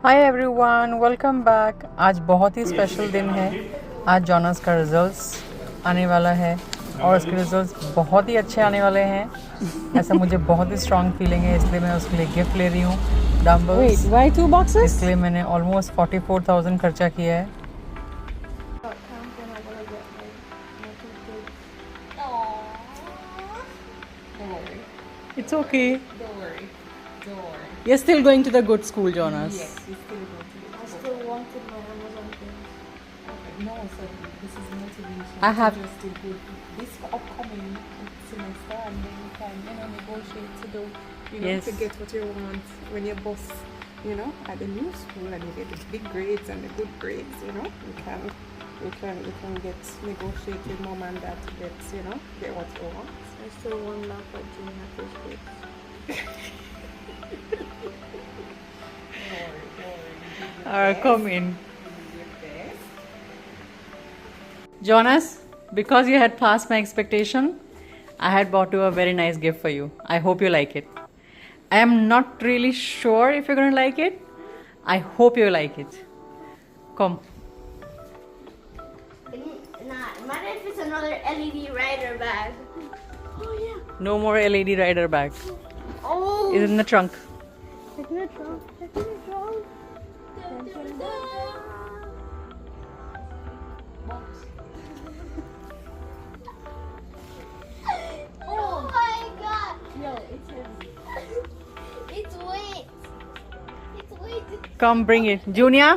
Hi everyone, welcome back. आज बहुत ही special दिन है। आज जॉनस का रिजल्ट्स आने वाला है और उसके रिजल्ट्स बहुत ही अच्छे आने वाले हैं। ऐसा मुझे बहुत ही स्ट्रॉन्ग फीलिंग है, इसलिए मैं उसके लिए गिफ्ट ले रही हूँ डम्बल्स। Wait, why 2 boxes? इसके लिए मैंने ऑलमोस्ट 44,000 खर्चा किया है। It's okay. Don't worry. Don't worry. You're still going to the good school, Jonas. Yes, we still go to it. I still wanted my Amazon things. Okay. No, so this is motivation. I have- to just do good this upcoming semester, and then you can, negotiate to do, Yes. to get what you want when you're boss, at the new school, and you get the big grades and the good grades. You can get negotiate with mom and dad to get what you want. I still want laugh at junior fish cakes. Don't worry. You did your Alright, best. come in. You did your best. Jonas, because you had passed my expectation, I had bought you a very nice gift for you. I hope you like it. I am not really sure if you're going to like it. I hope you like it. Come. Imagine if it's another LED rider bag. Oh yeah. No more LED rider bag. Oh. It's in the trunk. It's in the trunk. It's in the trunk. Box. Oh my god. Yo, it's heavy. It's weight. It's weight. Come, bring it. Junior?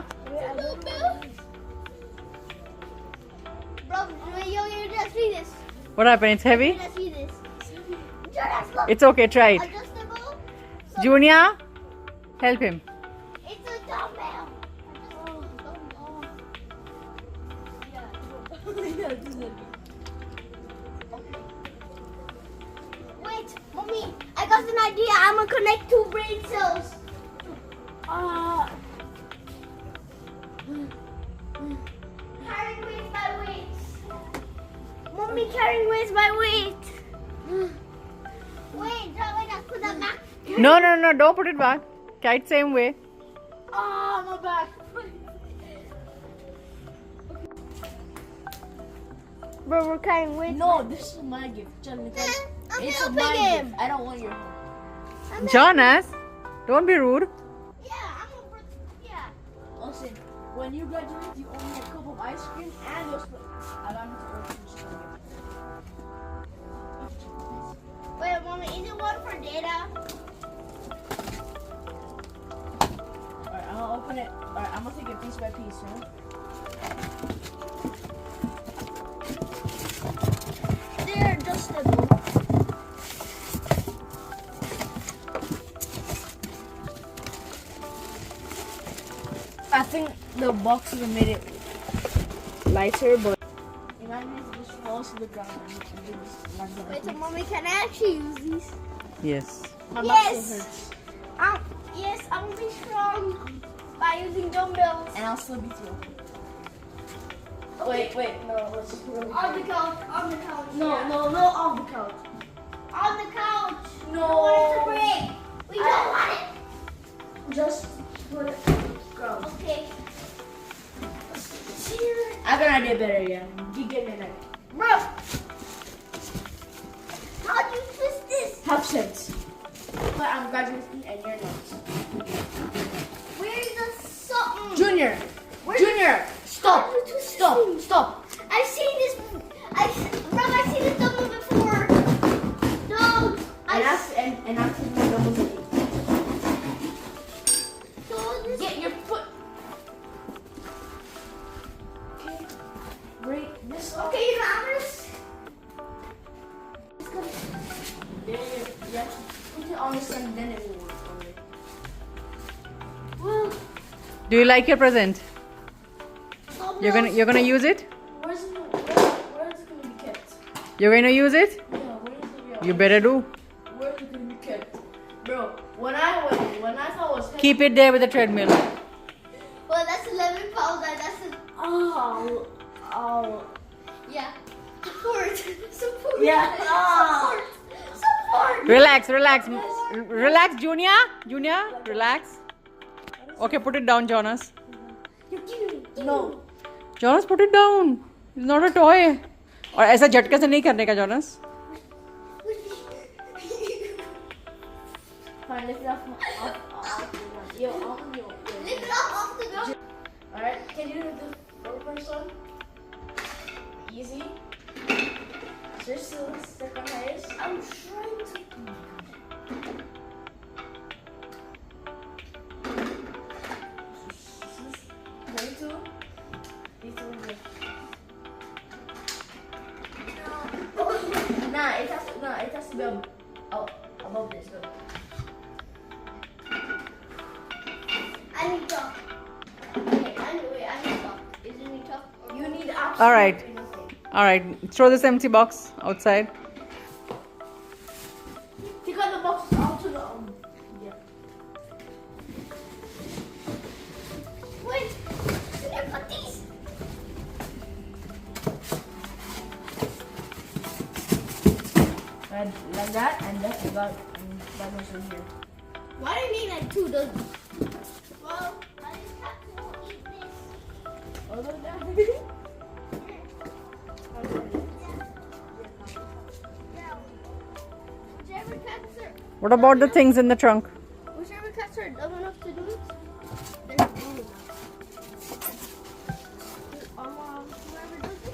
Bro, yo, you just see this. What happened? It's heavy? You just see this. Jonas, look. It's okay, try it. Adjustable. Junior, help him. It's a dumbell. Wait, mommy, I got an idea. I'm gonna connect two brain cells. Carrying weight by weight. Mommy, carrying weight by weight. Wait, put that back. No, don't put it back. Try it same way. Oh, my back. Bro, we're carrying weight. No, this is my gift. Charlie. I'm It's helping my him. gift. I don't want your help. Jonas, don't be rude. Yeah, yeah. Listen, when you graduate, you owe me a cup of ice cream and your split. Allow me to open your story. Wait, mommy, is it one for data? Alright, I'm gonna open it. Alright, I'm gonna take it piece by piece, huh? They're adjustable. I think the boxes made it lighter, but imagine if it just falls to the ground and it just lands on my Wait, so feet. mommy, can I actually use these? Yes. My back still Yes. hurts. Yes, I'm gonna be strong by using dumbbells. And I'll still beat you. Wait, no, let's just put it On the couch, on the couch. No, yeah. no, off the couch. On the couch. No. We don't want it to break. We don't want it. Just put it ground. Okay. I got an idea better, yeah. You get me that. Bro. How do you twist this? Have sense. But I'm graduating and you're not. Where's the something? Junior! Where's Junior! Stop! How do you twist this thing? Stop! I've seen this. I've seen this double before. No. And that's my double knee. So this. Get your foot. Okay. Break this up. Okay, I'm just. Yeah. Put it on the sun, then it will work. Well, Do you like your present? dumbbells. You're gonna use it? Where is it going to be kept? You're gonna use it? Yeah, where is it? You better do. Where is it going to be kept? Bro, when I thought it was heavy. Keep it there with the treadmill. Well, that's 11 pounds. And that's a. Oh. Yeah. Support. Support. Yeah. Support. Support. Relax, Junior. Relax. Okay, put it down, Jonas. No. Jonas, put it down. It's not a toy. और ऐसा झटके से नहीं करने का, Jonas. Fine, lift it off. Yo, off your. Lift it off the ground. Alright, can you do the first one? Easy. Switch to second highest. I'm trying to. Ready to? These two are Nah, it has to be above this. Look. I need top. Okay, I need top. Is it need top? You need absolutely All right. nothing. All right, throw this empty box outside. Take out the box out to the yeah. Wait. Can I put these? Right, like that, and then I got that was in here. Why do you need like two dozen? Well, I just have to eat this. Oh, look at that. Whichever cats are What about the things in the trunk? whichever cats are dumb enough to do it, they're dumb enough. Whoever does